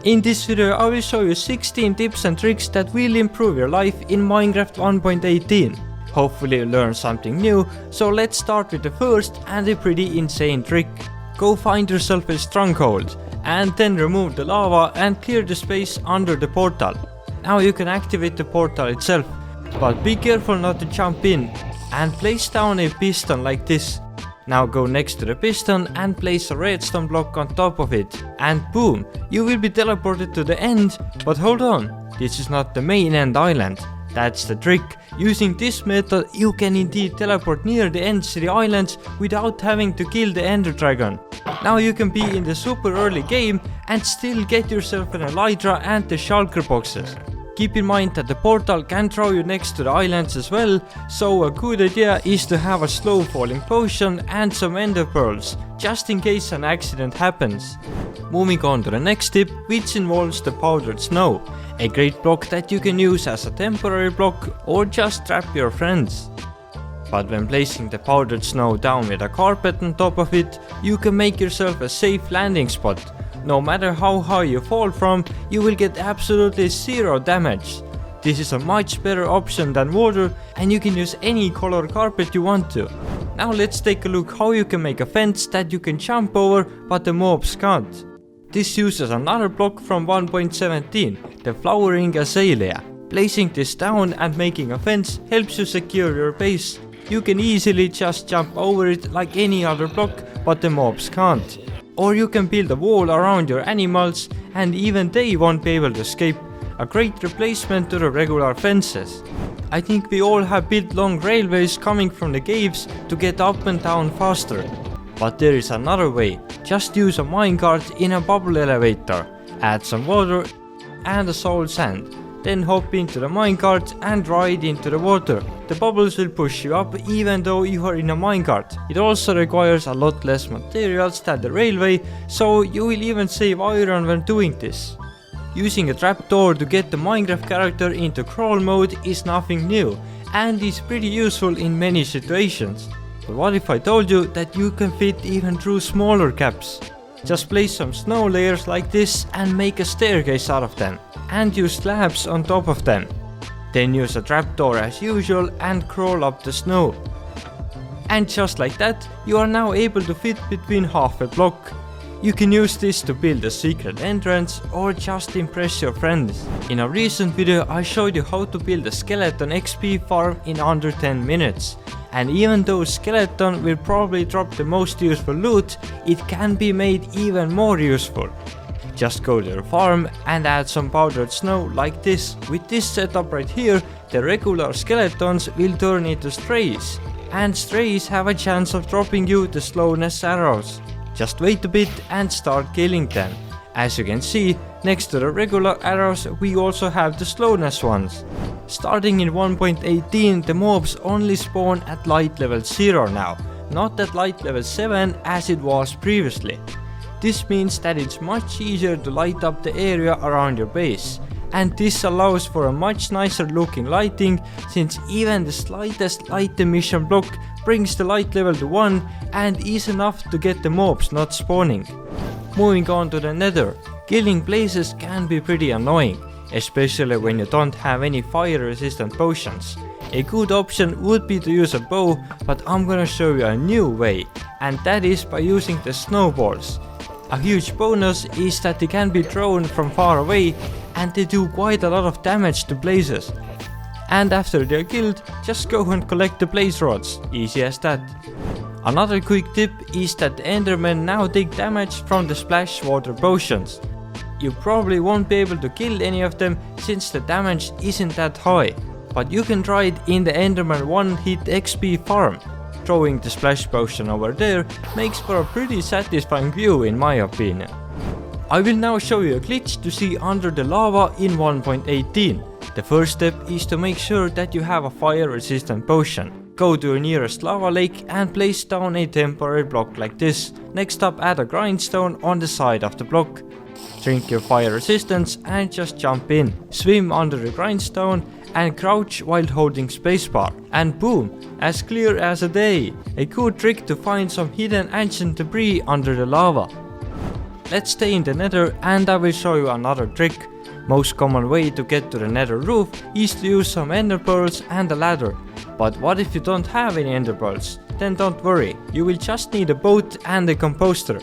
In this video I will show you 16 tips and tricks that will improve your life in Minecraft 1.18. Hopefully you learn something new, so let's start with the first and a pretty insane trick. Go find yourself a stronghold, and then remove the lava and clear the space under the portal. Now you can activate the portal itself, but be careful not to jump in, and place down a piston like this. Now go next to the piston and place a redstone block on top of it, and boom, you will be teleported to the end. But hold on, this is not the main end island. That's the trick. Using this method you can indeed teleport near the end city islands without having to kill the ender dragon. Now you can be in the super early game and still get yourself an elytra and the shulker boxes. Keep in mind that the portal can throw you next to the islands as well, so a good idea is to have a slow falling potion and some ender pearls, just in case an accident happens. Moving on to the next tip, which involves the powdered snow, a great block that you can use as a temporary block or just trap your friends. But when placing the powdered snow down with a carpet on top of it, you can make yourself a safe landing spot. No matter how high you fall from, you will get absolutely zero damage. This is a much better option than water, and you can use any color carpet you want to. Now let's take a look how you can make a fence that you can jump over but the mobs can't. This uses another block from 1.17, the flowering azalea. Placing this down and making a fence helps you secure your base. You can easily just jump over it like any other block, but the mobs can't. Or you can build a wall around your animals and even they won't be able to escape. A great replacement to the regular fences. I think we all have built long railways coming from the caves to get up and down faster. But there is another way. Just use a minecart in a bubble elevator. Add some water and a soul sand. Then hop into the minecart and ride into the water. The bubbles will push you up even though you are in a minecart. It also requires a lot less materials than the railway, so you will even save iron when doing this. Using a trapdoor to get the Minecraft character into crawl mode is nothing new, and is pretty useful in many situations. But what if I told you that you can fit even through smaller gaps? Just place some snow layers like this and make a staircase out of them, and use slabs on top of them. Then use a trapdoor as usual and crawl up the snow. And just like that, you are now able to fit between half a block. You can use this to build a secret entrance or just impress your friends. In a recent video I showed you how to build a skeleton XP farm in under 10 minutes. And even though skeleton will probably drop the most useful loot, it can be made even more useful. Just go to the farm and add some powdered snow like this. With this setup right here, the regular skeletons will turn into strays. And strays have a chance of dropping you the slowness arrows. Just wait a bit and start killing them. As you can see, next to the regular arrows we also have the slowness ones. Starting in 1.18, the mobs only spawn at light level 0 now, not at light level 7 as it was previously. This means that it's much easier to light up the area around your base, and this allows for a much nicer looking lighting, since even the slightest light emission block brings the light level to 1 and is enough to get the mobs not spawning. Moving on to the nether, killing blazes can be pretty annoying, especially when you don't have any fire resistant potions. A good option would be to use a bow, but I'm gonna show you a new way, and that is by using the snowballs. A huge bonus is that they can be thrown from far away and they do quite a lot of damage to blazes. And after they're killed, just go and collect the blaze rods, easy as that. Another quick tip is that the endermen now take damage from the splash water potions. You probably won't be able to kill any of them since the damage isn't that high, but you can try it in the enderman 1 hit XP farm. Throwing the splash potion over there makes for a pretty satisfying view in my opinion. I will now show you a glitch to see under the lava in 1.18. The first step is to make sure that you have a fire resistant potion. Go to your nearest lava lake and place down a temporary block like this. Next up, add a grindstone on the side of the block. Drink your fire resistance and just jump in. Swim under the grindstone and crouch while holding spacebar. And boom, as clear as a day. A good trick to find some hidden ancient debris under the lava. let's stay in the nether and I will show you another trick. Most common way to get to the nether roof is to use some ender pearls and a ladder. But what if you don't have any ender pearls? Then don't worry, you will just need a boat and a composter.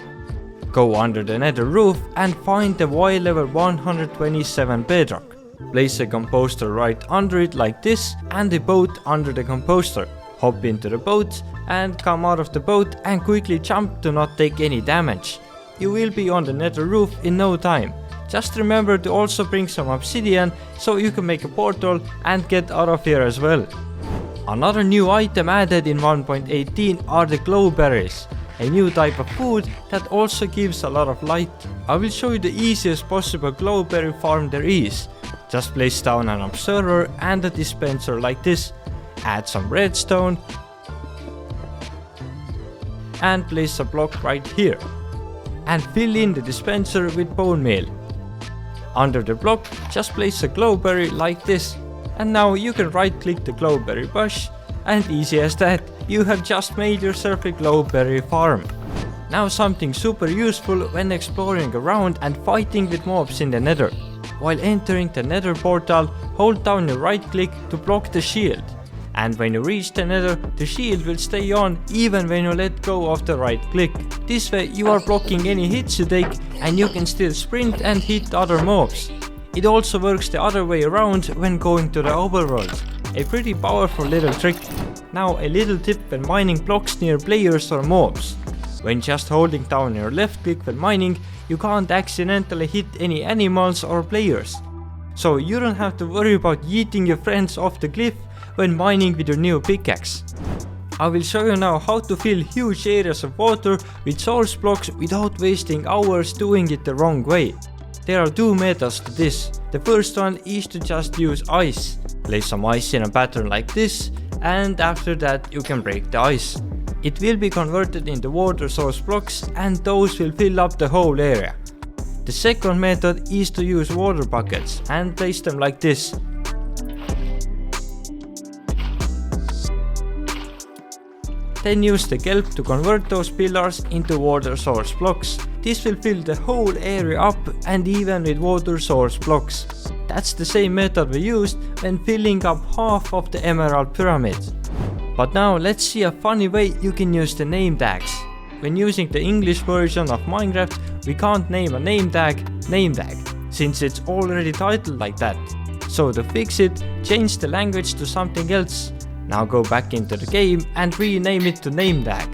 Go under the nether roof and find the Y level 127 bedrock. Place a composter right under it like this and the boat under the composter. Hop into the boat and come out of the boat and quickly jump to not take any damage. You will be on the nether roof in no time. Just remember to also bring some obsidian so you can make a portal and get out of here as well. Another new item added in 1.18 are the glow berries, a new type of food that also gives a lot of light. I will show you the easiest possible glowberry farm there is. Just place down an observer and a dispenser like this. Add some redstone and place a block right here. And fill in the dispenser with bone meal. Under the block, just place a glowberry like this. And now you can right click the glowberry bush, and easy as that, you have just made yourself a glowberry farm. Now something super useful when exploring around and fighting with mobs in the nether. While entering the nether portal, hold down your right click to block the shield. And when you reach the nether, the shield will stay on even when you let go of the right click. This way you are blocking any hits you take and you can still sprint and hit other mobs. It also works the other way around when going to the overworld. A pretty powerful little trick. Now a little tip when mining blocks near players or mobs. When just holding down your left click when mining, you can't accidentally hit any animals or players. So you don't have to worry about yeeting your friends off the cliff when mining with your new pickaxe. I will show you now how to fill huge areas of water with source blocks without wasting hours doing it the wrong way. There are two methods to this. The first one is to just use ice. Place some ice in a pattern like this, and after that you can break the ice. It will be converted into water source blocks and those will fill up the whole area. The second method is to use water buckets and place them like this. Then use the kelp to convert those pillars into water source blocks. This will fill the whole area up and even with water source blocks. That's the same method we used when filling up half of the emerald pyramid. But now let's see a funny way you can use the name tags. When using the English version of Minecraft, we can't name a name tag, since it's already titled like that. So to fix it, change the language to something else. Now go back into the game and rename it to name tag.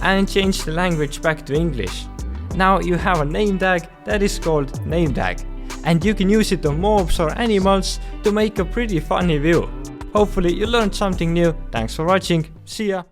And change the language back to English. Now you have a name tag that is called name tag. And you can use it on mobs or animals to make a pretty funny view. Hopefully you learned something new. Thanks for watching. See ya.